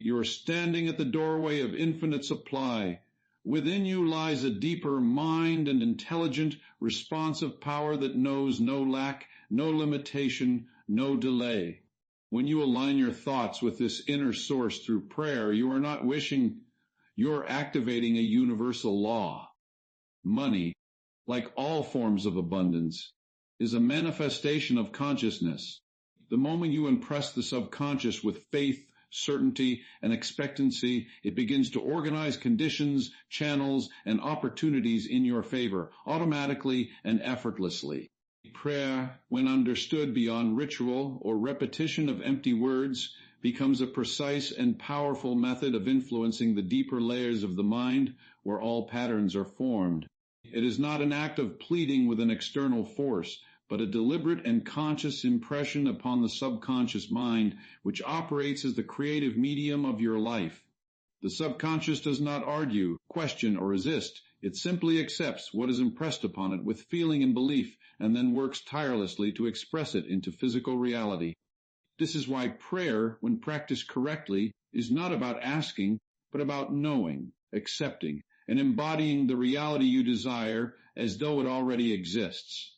You are standing at the doorway of infinite supply. Within you lies a deeper mind and intelligent, responsive power that knows no lack, no limitation, no delay. When you align your thoughts with this inner source through prayer, you are not wishing, you are activating a universal law. Money, like all forms of abundance, is a manifestation of consciousness. The moment you impress the subconscious with faith, certainty, and expectancy, it begins to organize conditions, channels, and opportunities in your favor, automatically and effortlessly. Prayer, when understood beyond ritual or repetition of empty words, becomes a precise and powerful method of influencing the deeper layers of the mind where all patterns are formed. It is not an act of pleading with an external force, but a deliberate and conscious impression upon the subconscious mind, which operates as the creative medium of your life. The subconscious does not argue, question, or resist. It simply accepts what is impressed upon it with feeling and belief, and then works tirelessly to express it into physical reality. This is why prayer, when practiced correctly, is not about asking, but about knowing, accepting, and embodying the reality you desire as though it already exists.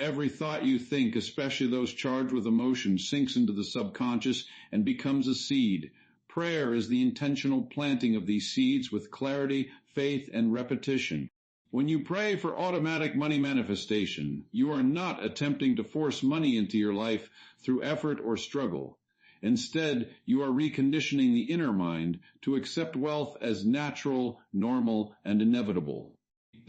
Every thought you think, especially those charged with emotion, sinks into the subconscious and becomes a seed. Prayer is the intentional planting of these seeds with clarity, faith, and repetition. When you pray for automatic money manifestation, you are not attempting to force money into your life through effort or struggle. Instead, you are reconditioning the inner mind to accept wealth as natural, normal, and inevitable.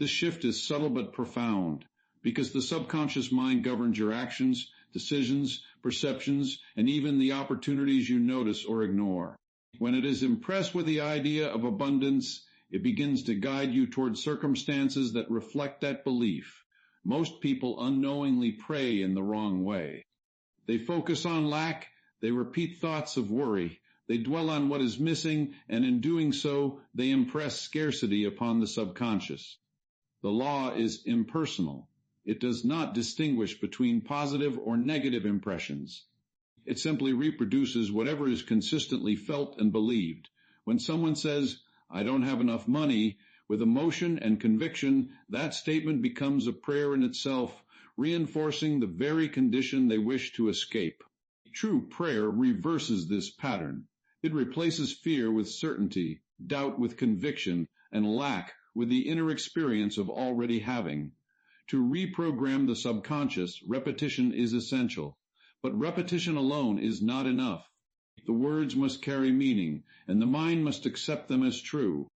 This shift is subtle but profound, because the subconscious mind governs your actions, decisions, perceptions, and even the opportunities you notice or ignore. When it is impressed with the idea of abundance, it begins to guide you toward circumstances that reflect that belief. Most people unknowingly pray in the wrong way. They focus on lack, they repeat thoughts of worry, they dwell on what is missing, and in doing so, they impress scarcity upon the subconscious. The law is impersonal. It does not distinguish between positive or negative impressions. It simply reproduces whatever is consistently felt and believed. When someone says, "I don't have enough money," with emotion and conviction, that statement becomes a prayer in itself, reinforcing the very condition they wish to escape. True prayer reverses this pattern. It replaces fear with certainty, doubt with conviction, and lack with the inner experience of already having. To reprogram the subconscious, repetition is essential. But repetition alone is not enough. The words must carry meaning, and the mind must accept them as true.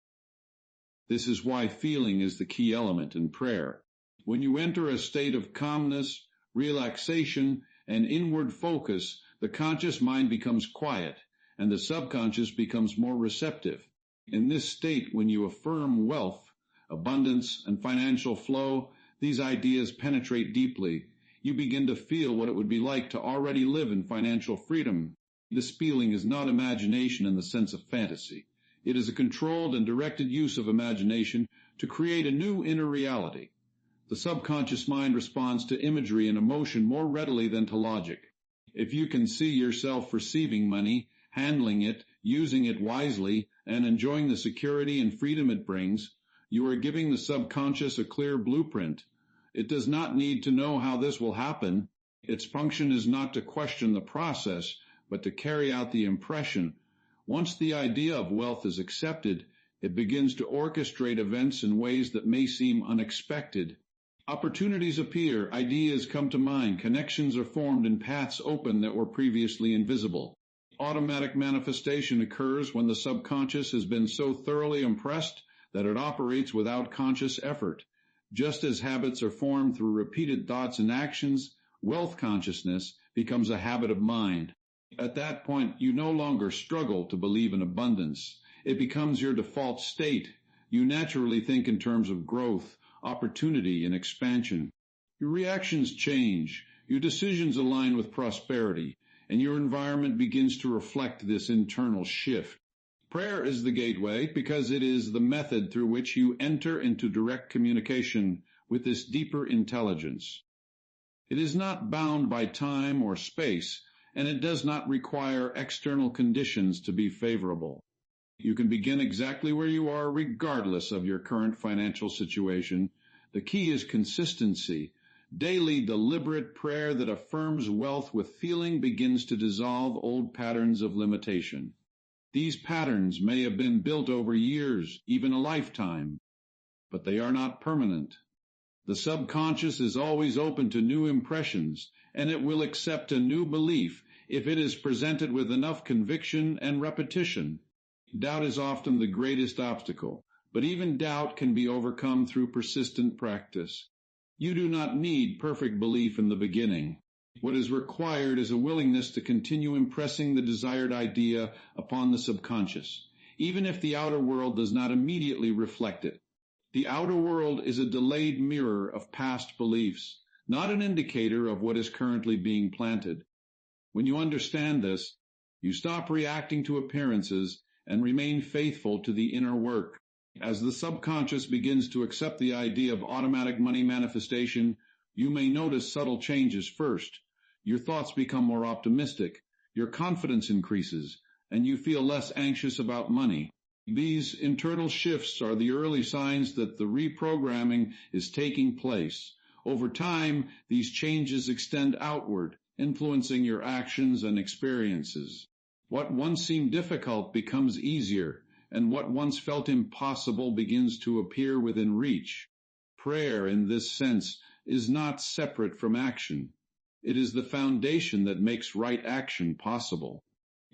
This is why feeling is the key element in prayer. When you enter a state of calmness, relaxation, and inward focus, the conscious mind becomes quiet, and the subconscious becomes more receptive. In this state, when you affirm wealth, abundance, and financial flow, these ideas penetrate deeply. You begin to feel what it would be like to already live in financial freedom. This feeling is not imagination in the sense of fantasy. It is a controlled and directed use of imagination to create a new inner reality. The subconscious mind responds to imagery and emotion more readily than to logic. If you can see yourself receiving money, handling it, using it wisely, and enjoying the security and freedom it brings, you are giving the subconscious a clear blueprint. It does not need to know how this will happen. Its function is not to question the process, but to carry out the impression. Once the idea of wealth is accepted, it begins to orchestrate events in ways that may seem unexpected. Opportunities appear, ideas come to mind, connections are formed, and paths open that were previously invisible. Automatic manifestation occurs when the subconscious has been so thoroughly impressed that it operates without conscious effort. Just as habits are formed through repeated thoughts and actions, wealth consciousness becomes a habit of mind. At that point, you no longer struggle to believe in abundance. It becomes your default state. You naturally think in terms of growth, opportunity, and expansion. Your reactions change. Your decisions align with prosperity, and your environment begins to reflect this internal shift. Prayer is the gateway because it is the method through which you enter into direct communication with this deeper intelligence. It is not bound by time or space. and it does not require external conditions to be favorable. You can begin exactly where you are regardless of your current financial situation. The key is consistency. Daily, deliberate prayer that affirms wealth with feeling begins to dissolve old patterns of limitation. These patterns may have been built over years, even a lifetime, but they are not permanent. The subconscious is always open to new impressions, and it will accept a new belief if it is presented with enough conviction and repetition. Doubt is often the greatest obstacle, but even doubt can be overcome through persistent practice. You do not need perfect belief in the beginning. What is required is a willingness to continue impressing the desired idea upon the subconscious, even if the outer world does not immediately reflect it. The outer world is a delayed mirror of past beliefs, not an indicator of what is currently being planted. When you understand this, you stop reacting to appearances and remain faithful to the inner work. As the subconscious begins to accept the idea of automatic money manifestation, you may notice subtle changes first. Your thoughts become more optimistic, your confidence increases, and you feel less anxious about money. These internal shifts are the early signs that the reprogramming is taking place. Over time, these changes extend outward, influencing your actions and experiences. What once seemed difficult becomes easier, and what once felt impossible begins to appear within reach. Prayer, in this sense, is not separate from action. It is the foundation that makes right action possible.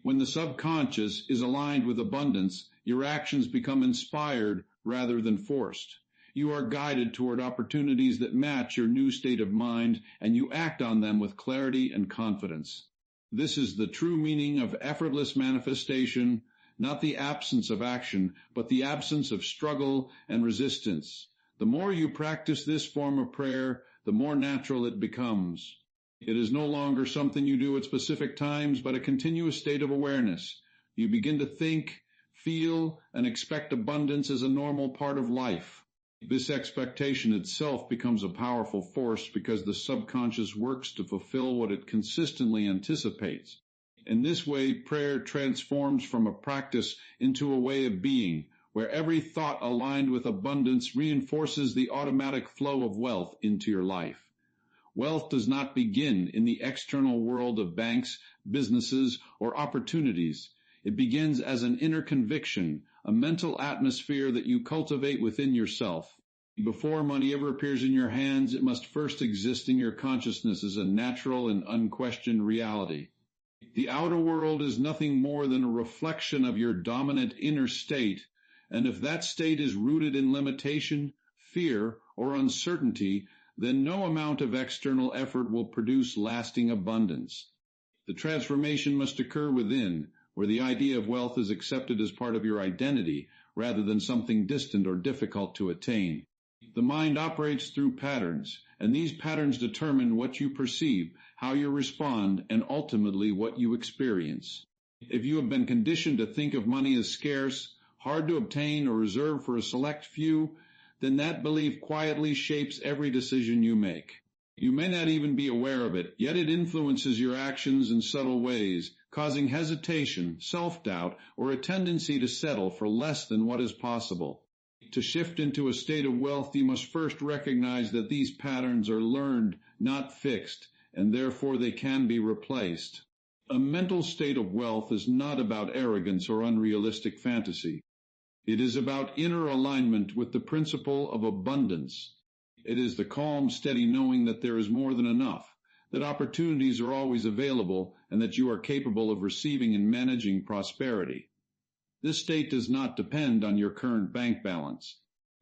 When the subconscious is aligned with abundance, your actions become inspired rather than forced. You are guided toward opportunities that match your new state of mind, and you act on them with clarity and confidence. This is the true meaning of effortless manifestation, not the absence of action, but the absence of struggle and resistance. The more you practice this form of prayer, the more natural it becomes. It is no longer something you do at specific times, but a continuous state of awareness. You begin to think, feel, and expect abundance as a normal part of life. This expectation itself becomes a powerful force because the subconscious works to fulfill what it consistently anticipates. In this way, prayer transforms from a practice into a way of being, where every thought aligned with abundance reinforces the automatic flow of wealth into your life. Wealth does not begin in the external world of banks, businesses, or opportunities. It begins as an inner conviction, a mental atmosphere that you cultivate within yourself. Before money ever appears in your hands, it must first exist in your consciousness as a natural and unquestioned reality. The outer world is nothing more than a reflection of your dominant inner state, and if that state is rooted in limitation, fear, or uncertainty, then no amount of external effort will produce lasting abundance. The transformation must occur within, where the idea of wealth is accepted as part of your identity rather than something distant or difficult to attain. The mind operates through patterns, and these patterns determine what you perceive, how you respond, and ultimately what you experience. If you have been conditioned to think of money as scarce, hard to obtain, or reserved for a select few, then that belief quietly shapes every decision you make. You may not even be aware of it, yet it influences your actions in subtle ways, causing hesitation, self-doubt, or a tendency to settle for less than what is possible. To shift into a state of wealth, you must first recognize that these patterns are learned, not fixed, and therefore they can be replaced. A mental state of wealth is not about arrogance or unrealistic fantasy. It is about inner alignment with the principle of abundance. It is the calm, steady knowing that there is more than enough, that opportunities are always available, and that you are capable of receiving and managing prosperity. This state does not depend on your current bank balance.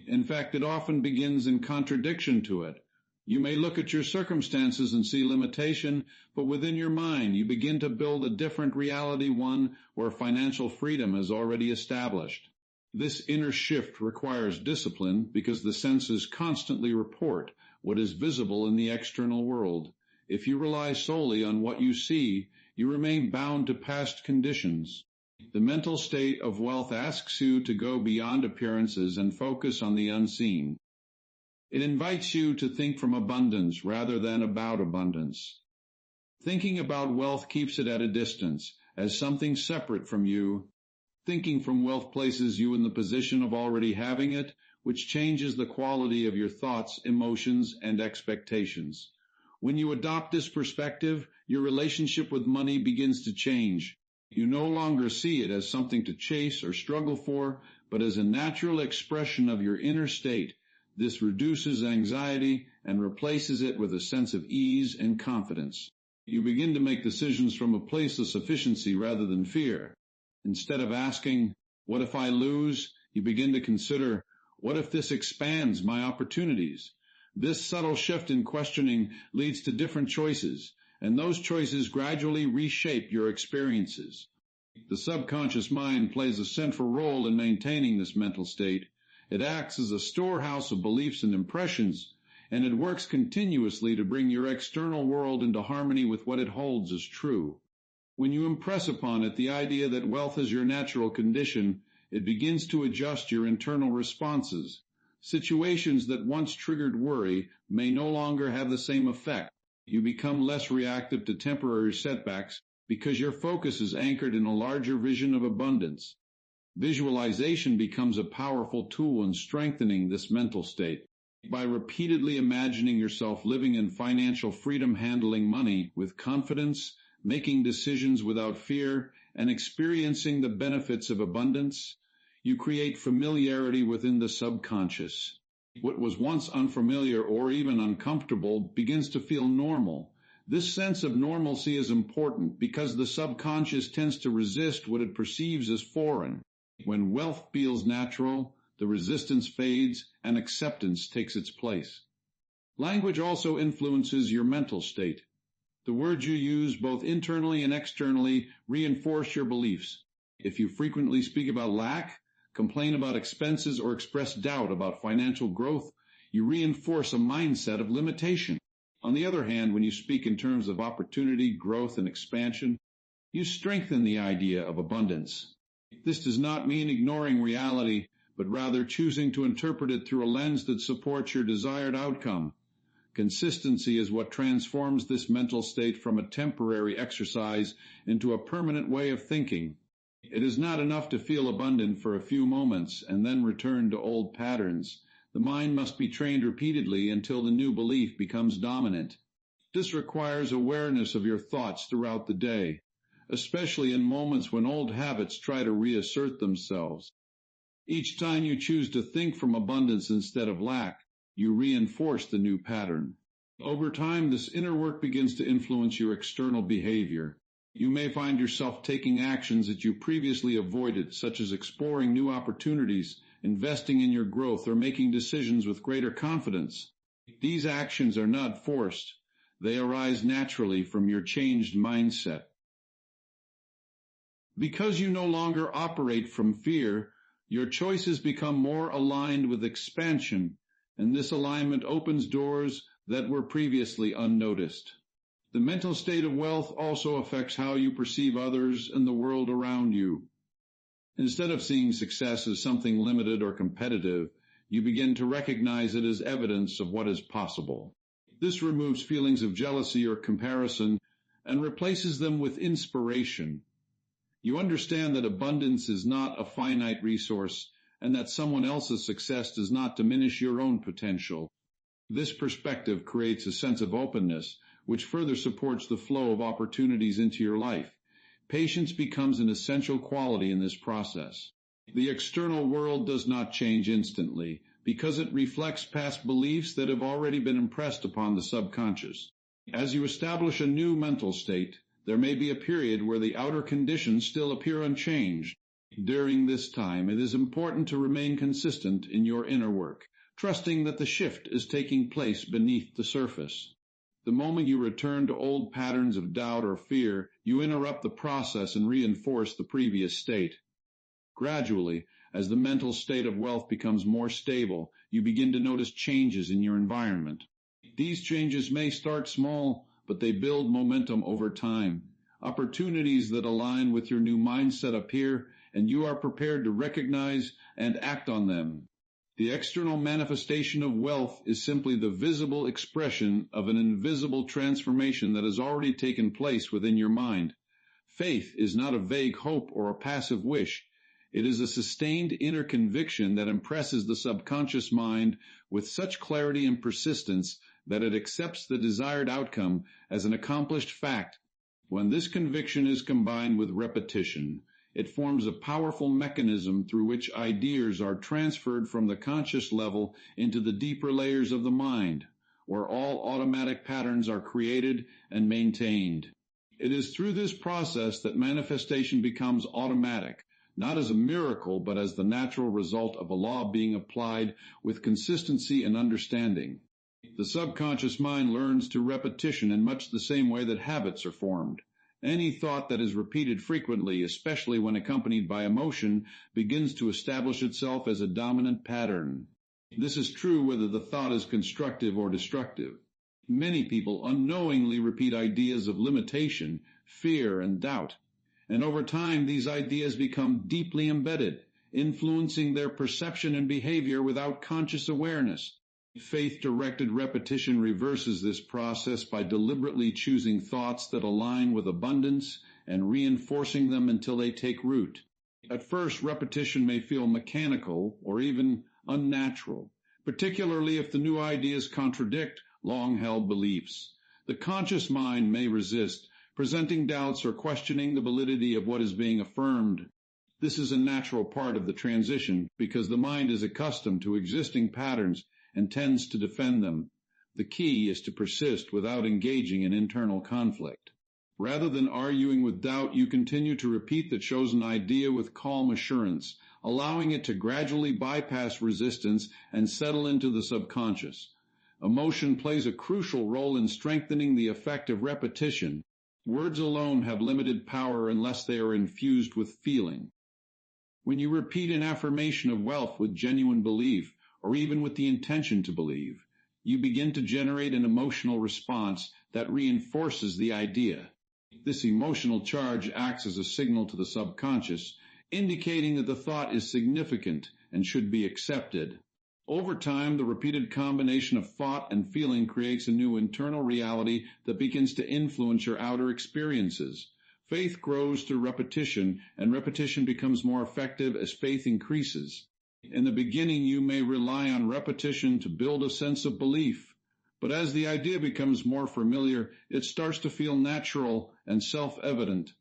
In fact, it often begins in contradiction to it. You may look at your circumstances and see limitation, but within your mind you begin to build a different reality, one where financial freedom is already established. This inner shift requires discipline because the senses constantly report what is visible in the external world. If you rely solely on what you see, you remain bound to past conditions. The mental state of wealth asks you to go beyond appearances and focus on the unseen. It invites you to think from abundance rather than about abundance. Thinking about wealth keeps it at a distance, as something separate from you. Thinking from wealth places you in the position of already having it, which changes the quality of your thoughts, emotions, and expectations. When you adopt this perspective, your relationship with money begins to change. You no longer see it as something to chase or struggle for, but as a natural expression of your inner state. This reduces anxiety and replaces it with a sense of ease and confidence. You begin to make decisions from a place of sufficiency rather than fear. Instead of asking, "What if I lose?" you begin to consider, "What if this expands my opportunities?" This subtle shift in questioning leads to different choices, and those choices gradually reshape your experiences. The subconscious mind plays a central role in maintaining this mental state. It acts as a storehouse of beliefs and impressions, and it works continuously to bring your external world into harmony with what it holds as true. When you impress upon it the idea that wealth is your natural condition, it begins to adjust your internal responses. Situations that once triggered worry may no longer have the same effect. You become less reactive to temporary setbacks because your focus is anchored in a larger vision of abundance. Visualization becomes a powerful tool in strengthening this mental state. By repeatedly imagining yourself living in financial freedom, handling money with confidence, making decisions without fear, and experiencing the benefits of abundance, you create familiarity within the subconscious. What was once unfamiliar or even uncomfortable begins to feel normal. This sense of normalcy is important because the subconscious tends to resist what it perceives as foreign. When wealth feels natural, the resistance fades and acceptance takes its place. Language also influences your mental state. The words you use, both internally and externally, reinforce your beliefs. If you frequently speak about lack, complain about expenses, or express doubt about financial growth, you reinforce a mindset of limitation. On the other hand, when you speak in terms of opportunity, growth, and expansion, you strengthen the idea of abundance. This does not mean ignoring reality, but rather choosing to interpret it through a lens that supports your desired outcome. Consistency is what transforms this mental state from a temporary exercise into a permanent way of thinking. It is not enough to feel abundant for a few moments and then return to old patterns. The mind must be trained repeatedly until the new belief becomes dominant. This requires awareness of your thoughts throughout the day, especially in moments when old habits try to reassert themselves. Each time you choose to think from abundance instead of lack, you reinforce the new pattern. Over time, this inner work begins to influence your external behavior. You may find yourself taking actions that you previously avoided, such as exploring new opportunities, investing in your growth, or making decisions with greater confidence. These actions are not forced. They arise naturally from your changed mindset. Because you no longer operate from fear, your choices become more aligned with expansion, and this alignment opens doors that were previously unnoticed. The mental state of wealth also affects how you perceive others and the world around you. Instead of seeing success as something limited or competitive, you begin to recognize it as evidence of what is possible. This removes feelings of jealousy or comparison and replaces them with inspiration. You understand that abundance is not a finite resource and that someone else's success does not diminish your own potential. This perspective creates a sense of openness, which further supports the flow of opportunities into your life. Patience becomes an essential quality in this process. The external world does not change instantly because it reflects past beliefs that have already been impressed upon the subconscious. As you establish a new mental state, there may be a period where the outer conditions still appear unchanged. During this time, it is important to remain consistent in your inner work, trusting that the shift is taking place beneath the surface. The moment you return to old patterns of doubt or fear, you interrupt the process and reinforce the previous state. Gradually, as the mental state of wealth becomes more stable, you begin to notice changes in your environment. These changes may start small, but they build momentum over time. Opportunities that align with your new mindset appear, and you are prepared to recognize and act on them. The external manifestation of wealth is simply the visible expression of an invisible transformation that has already taken place within your mind. Faith is not a vague hope or a passive wish. It is a sustained inner conviction that impresses the subconscious mind with such clarity and persistence that it accepts the desired outcome as an accomplished fact. When this conviction is combined with repetition, it forms a powerful mechanism through which ideas are transferred from the conscious level into the deeper layers of the mind, where all automatic patterns are created and maintained. It is through this process that manifestation becomes automatic, not as a miracle, but as the natural result of a law being applied with consistency and understanding. The subconscious mind learns through repetition in much the same way that habits are formed. Any thought that is repeated frequently, especially when accompanied by emotion, begins to establish itself as a dominant pattern. This is true whether the thought is constructive or destructive. Many people unknowingly repeat ideas of limitation, fear, and doubt. And over time, these ideas become deeply embedded, influencing their perception and behavior without conscious awareness. Faith-directed repetition reverses this process by deliberately choosing thoughts that align with abundance and reinforcing them until they take root. At first, repetition may feel mechanical or even unnatural, particularly if the new ideas contradict long-held beliefs. The conscious mind may resist, presenting doubts or questioning the validity of what is being affirmed. This is a natural part of the transition because the mind is accustomed to existing patterns and tends to defend them. The key is to persist without engaging in internal conflict. Rather than arguing with doubt, you continue to repeat the chosen idea with calm assurance, allowing it to gradually bypass resistance and settle into the subconscious. Emotion plays a crucial role in strengthening the effect of repetition. Words alone have limited power unless they are infused with feeling. When you repeat an affirmation of wealth with genuine belief, or even with the intention to believe, you begin to generate an emotional response that reinforces the idea. This emotional charge acts as a signal to the subconscious, indicating that the thought is significant and should be accepted. Over time, the repeated combination of thought and feeling creates a new internal reality that begins to influence your outer experiences. Faith grows through repetition, and repetition becomes more effective as faith increases. In the beginning, you may rely on repetition to build a sense of belief, but as the idea becomes more familiar, it starts to feel natural and self-evident.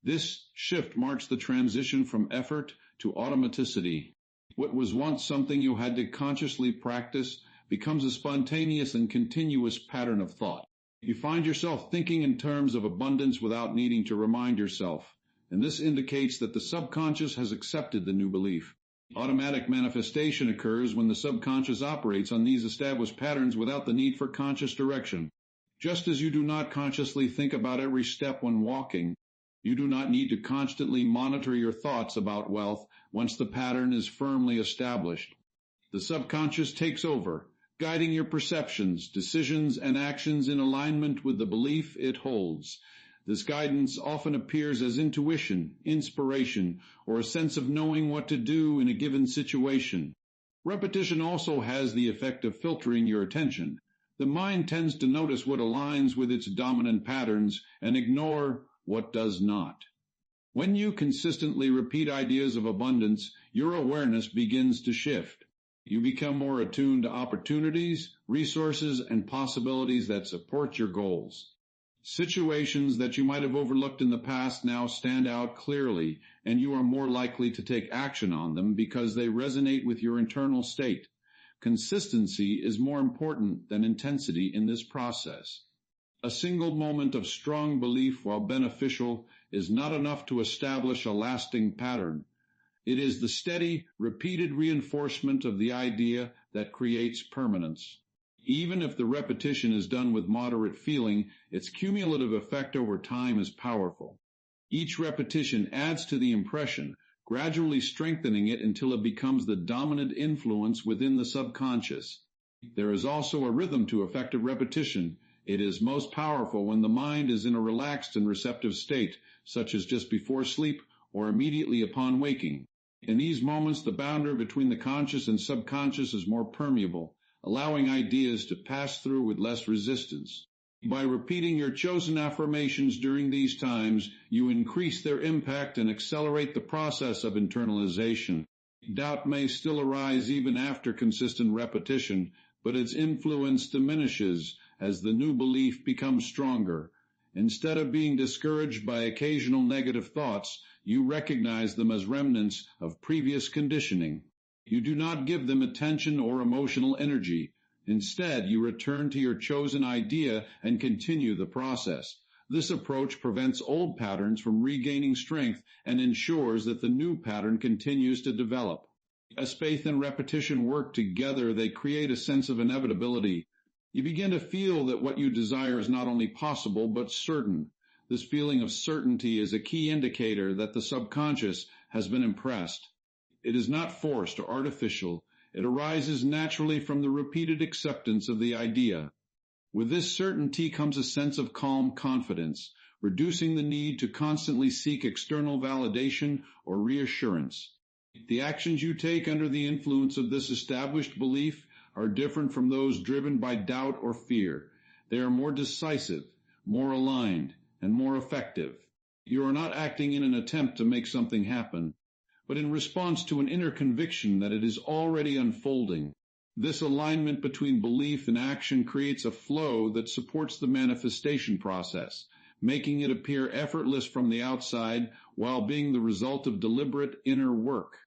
This shift marks the transition from effort to automaticity. What was once something you had to consciously practice becomes a spontaneous and continuous pattern of thought. You find yourself thinking in terms of abundance without needing to remind yourself, and this indicates that the subconscious has accepted the new belief. Automatic manifestation occurs when the subconscious operates on these established patterns without the need for conscious direction. Just as you do not consciously think about every step when walking, you do not need to constantly monitor your thoughts about wealth once the pattern is firmly established. The subconscious takes over, guiding your perceptions, decisions, and actions in alignment with the belief it holds. This guidance often appears as intuition, inspiration, or a sense of knowing what to do in a given situation. Repetition also has the effect of filtering your attention. The mind tends to notice what aligns with its dominant patterns and ignore what does not. When you consistently repeat ideas of abundance, your awareness begins to shift. You become more attuned to opportunities, resources, and possibilities that support your goals. Situations that you might have overlooked in the past now stand out clearly, and you are more likely to take action on them because they resonate with your internal state. Consistency is more important than intensity in this process. A single moment of strong belief, while beneficial, is not enough to establish a lasting pattern. It is the steady, repeated reinforcement of the idea that creates permanence. Even if the repetition is done with moderate feeling, its cumulative effect over time is powerful. Each repetition adds to the impression, gradually strengthening it until it becomes the dominant influence within the subconscious. There is also a rhythm to effective repetition. It is most powerful when the mind is in a relaxed and receptive state, such as just before sleep or immediately upon waking. In these moments, the boundary between the conscious and subconscious is more permeable, allowing ideas to pass through with less resistance. By repeating your chosen affirmations during these times, you increase their impact and accelerate the process of internalization. Doubt may still arise even after consistent repetition, but its influence diminishes as the new belief becomes stronger. Instead of being discouraged by occasional negative thoughts, you recognize them as remnants of previous conditioning. You do not give them attention or emotional energy. Instead, you return to your chosen idea and continue the process. This approach prevents old patterns from regaining strength and ensures that the new pattern continues to develop. As faith and repetition work together, they create a sense of inevitability. You begin to feel that what you desire is not only possible, but certain. This feeling of certainty is a key indicator that the subconscious has been impressed. It is not forced or artificial. It arises naturally from the repeated acceptance of the idea. With this certainty comes a sense of calm confidence, reducing the need to constantly seek external validation or reassurance. The actions you take under the influence of this established belief are different from those driven by doubt or fear. They are more decisive, more aligned, and more effective. You are not acting in an attempt to make something happen, but in response to an inner conviction that it is already unfolding. This alignment between belief and action creates a flow that supports the manifestation process, making it appear effortless from the outside while being the result of deliberate inner work.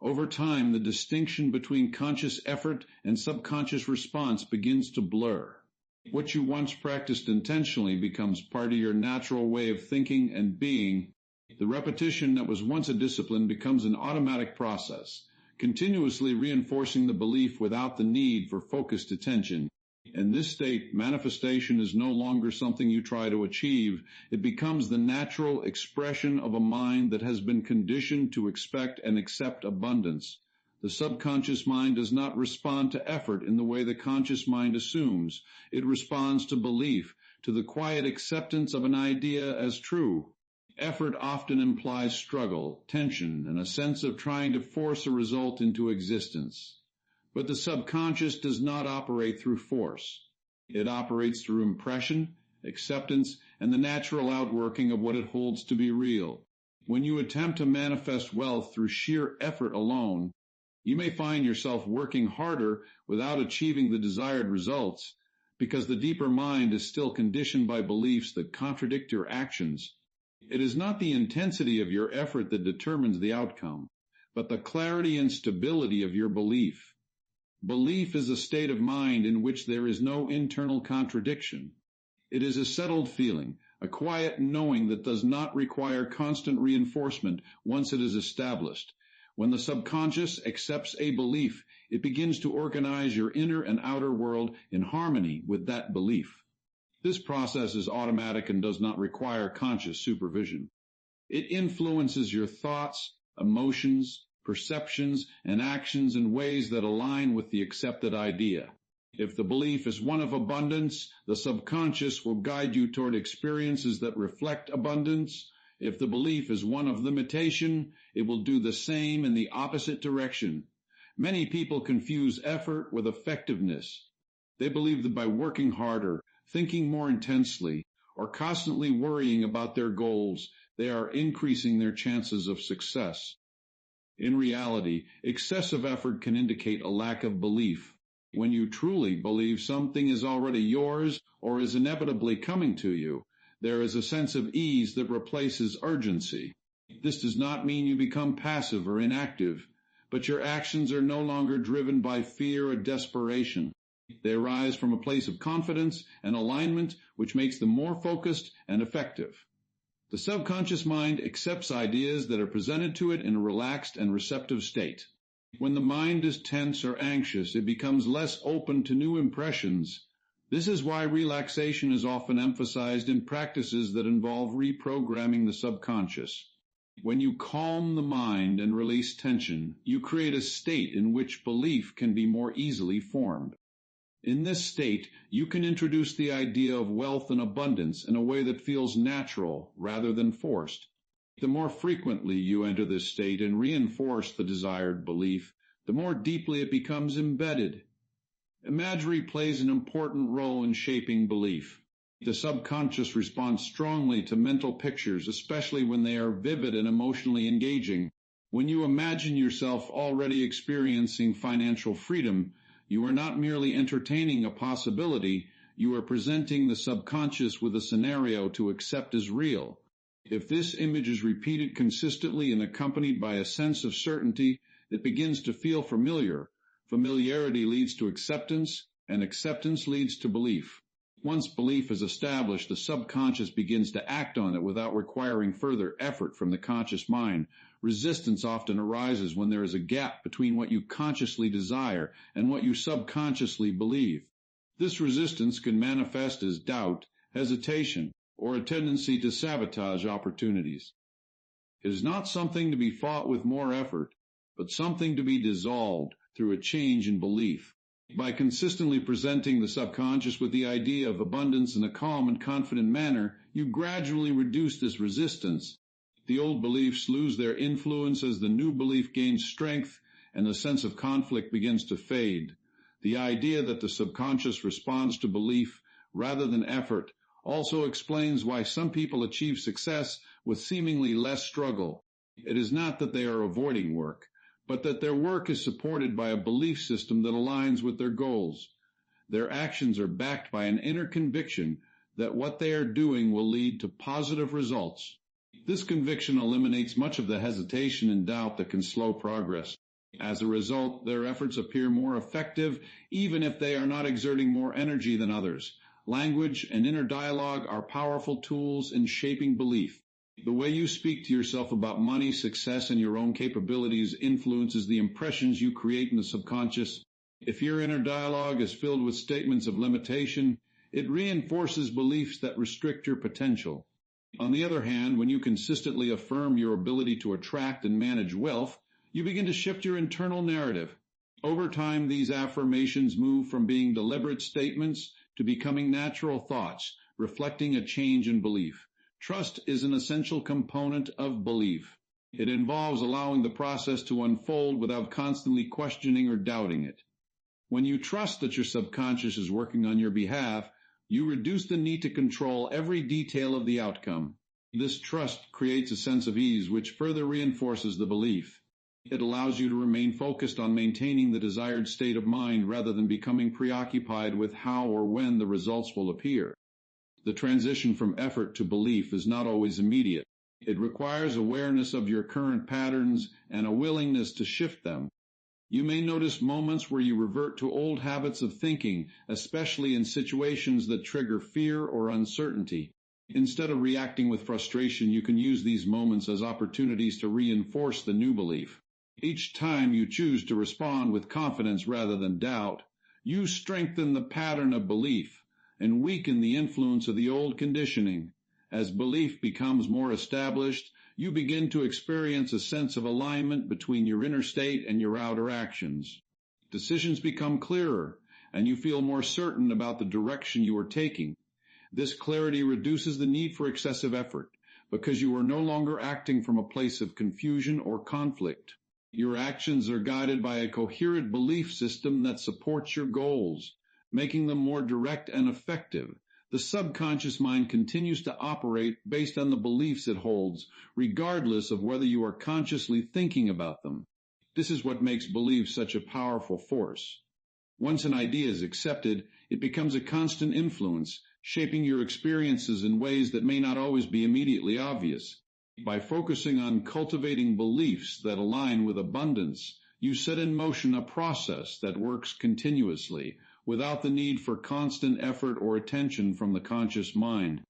Over time, the distinction between conscious effort and subconscious response begins to blur. What you once practiced intentionally becomes part of your natural way of thinking and being. The repetition that was once a discipline becomes an automatic process, continuously reinforcing the belief without the need for focused attention. In this state, manifestation is no longer something you try to achieve. It becomes the natural expression of a mind that has been conditioned to expect and accept abundance. The subconscious mind does not respond to effort in the way the conscious mind assumes. It responds to belief, to the quiet acceptance of an idea as true. Effort often implies struggle, tension, and a sense of trying to force a result into existence. But the subconscious does not operate through force. It operates through impression, acceptance, and the natural outworking of what it holds to be real. When you attempt to manifest wealth through sheer effort alone, you may find yourself working harder without achieving the desired results, because the deeper mind is still conditioned by beliefs that contradict your actions. It is not the intensity of your effort that determines the outcome, but the clarity and stability of your belief. Belief is a state of mind in which there is no internal contradiction. It is a settled feeling, a quiet knowing that does not require constant reinforcement once it is established. When the subconscious accepts a belief, it begins to organize your inner and outer world in harmony with that belief. This process is automatic and does not require conscious supervision. It influences your thoughts, emotions, perceptions, and actions in ways that align with the accepted idea. If the belief is one of abundance, the subconscious will guide you toward experiences that reflect abundance. If the belief is one of limitation, it will do the same in the opposite direction. Many people confuse effort with effectiveness. They believe that by working harder, thinking more intensely, or constantly worrying about their goals, they are increasing their chances of success. In reality, excessive effort can indicate a lack of belief. When you truly believe something is already yours or is inevitably coming to you, there is a sense of ease that replaces urgency. This does not mean you become passive or inactive, but your actions are no longer driven by fear or desperation. They arise from a place of confidence and alignment, which makes them more focused and effective. The subconscious mind accepts ideas that are presented to it in a relaxed and receptive state. When the mind is tense or anxious, it becomes less open to new impressions. This is why relaxation is often emphasized in practices that involve reprogramming the subconscious. When you calm the mind and release tension, you create a state in which belief can be more easily formed. In this state, you can introduce the idea of wealth and abundance in a way that feels natural rather than forced. The more frequently you enter this state and reinforce the desired belief, the more deeply it becomes embedded. Imagery plays an important role in shaping belief. The subconscious responds strongly to mental pictures, especially when they are vivid and emotionally engaging. When you imagine yourself already experiencing financial freedom, you are not merely entertaining a possibility, you are presenting the subconscious with a scenario to accept as real. If this image is repeated consistently and accompanied by a sense of certainty, it begins to feel familiar. Familiarity leads to acceptance, and acceptance leads to belief. Once belief is established, the subconscious begins to act on it without requiring further effort from the conscious mind. Resistance often arises when there is a gap between what you consciously desire and what you subconsciously believe. This resistance can manifest as doubt, hesitation, or a tendency to sabotage opportunities. It is not something to be fought with more effort, but something to be dissolved through a change in belief. By consistently presenting the subconscious with the idea of abundance in a calm and confident manner, you gradually reduce this resistance. The old beliefs lose their influence as the new belief gains strength and the sense of conflict begins to fade. The idea that the subconscious responds to belief rather than effort also explains why some people achieve success with seemingly less struggle. It is not that they are avoiding work, but that their work is supported by a belief system that aligns with their goals. Their actions are backed by an inner conviction that what they are doing will lead to positive results. This conviction eliminates much of the hesitation and doubt that can slow progress. As a result, their efforts appear more effective, even if they are not exerting more energy than others. Language and inner dialogue are powerful tools in shaping belief. The way you speak to yourself about money, success, and your own capabilities influences the impressions you create in the subconscious. If your inner dialogue is filled with statements of limitation, it reinforces beliefs that restrict your potential. On the other hand, when you consistently affirm your ability to attract and manage wealth, you begin to shift your internal narrative. Over time, these affirmations move from being deliberate statements to becoming natural thoughts, reflecting a change in belief. Trust is an essential component of belief. It involves allowing the process to unfold without constantly questioning or doubting it. When you trust that your subconscious is working on your behalf, you reduce the need to control every detail of the outcome. This trust creates a sense of ease which further reinforces the belief. It allows you to remain focused on maintaining the desired state of mind rather than becoming preoccupied with how or when the results will appear. The transition from effort to belief is not always immediate. It requires awareness of your current patterns and a willingness to shift them. You may notice moments where you revert to old habits of thinking, especially in situations that trigger fear or uncertainty. Instead of reacting with frustration, you can use these moments as opportunities to reinforce the new belief. Each time you choose to respond with confidence rather than doubt, you strengthen the pattern of belief and weaken the influence of the old conditioning. As belief becomes more established, you begin to experience a sense of alignment between your inner state and your outer actions. Decisions become clearer, and you feel more certain about the direction you are taking. This clarity reduces the need for excessive effort, because you are no longer acting from a place of confusion or conflict. Your actions are guided by a coherent belief system that supports your goals, making them more direct and effective. The subconscious mind continues to operate based on the beliefs it holds, regardless of whether you are consciously thinking about them. This is what makes belief such a powerful force. Once an idea is accepted, it becomes a constant influence, shaping your experiences in ways that may not always be immediately obvious. By focusing on cultivating beliefs that align with abundance, you set in motion a process that works continuously, without the need for constant effort or attention from the conscious mind.